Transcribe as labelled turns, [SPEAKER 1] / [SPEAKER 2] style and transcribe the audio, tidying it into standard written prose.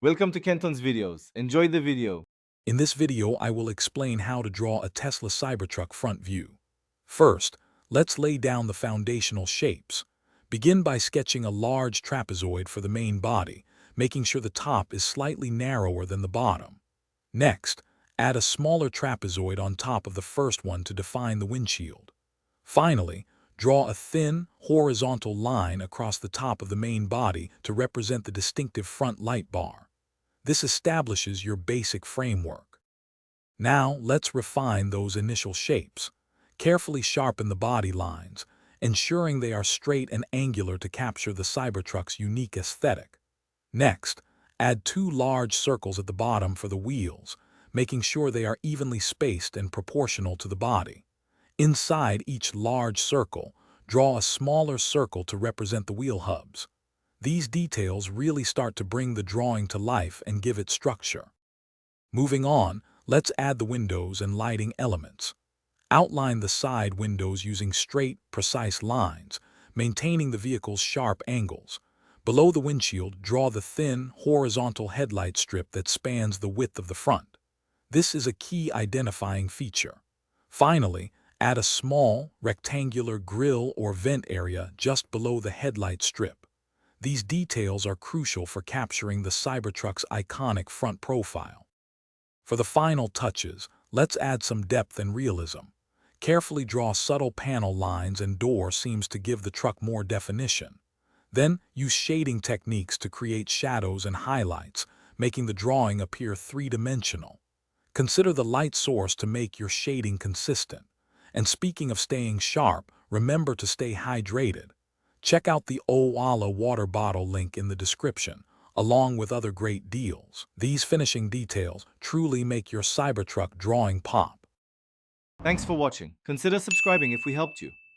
[SPEAKER 1] Welcome to Kenton's videos. Enjoy the video.
[SPEAKER 2] In this video, I will explain how to draw a Tesla Cybertruck front view. First, let's lay down the foundational shapes. Begin by sketching a large trapezoid for the main body, making sure the top is slightly narrower than the bottom. Next, add a smaller trapezoid on top of the first one to define the windshield. Finally, draw a thin, horizontal line across the top of the main body to represent the distinctive front light bar. This establishes your basic framework. Now, let's refine those initial shapes. Carefully sharpen the body lines, ensuring they are straight and angular to capture the Cybertruck's unique aesthetic. Next, add two large circles at the bottom for the wheels, making sure they are evenly spaced and proportional to the body. Inside each large circle, draw a smaller circle to represent the wheel hubs. These details really start to bring the drawing to life and give it structure. Moving on, let's add the windows and lighting elements. Outline the side windows using straight, precise lines, maintaining the vehicle's sharp angles. Below the windshield, draw the thin, horizontal headlight strip that spans the width of the front. This is a key identifying feature. Finally, add a small, rectangular grille or vent area just below the headlight strip. These details are crucial for capturing the Cybertruck's iconic front profile. For the final touches, let's add some depth and realism. Carefully draw subtle panel lines and door seams to give the truck more definition. Then, use shading techniques to create shadows and highlights, making the drawing appear three-dimensional. Consider the light source to make your shading consistent. And speaking of staying sharp, remember to stay hydrated. Check out the Owala water bottle link in the description, along with other great deals. These finishing details truly make your Cybertruck drawing pop.
[SPEAKER 1] Thanks for watching. Consider subscribing if we helped you.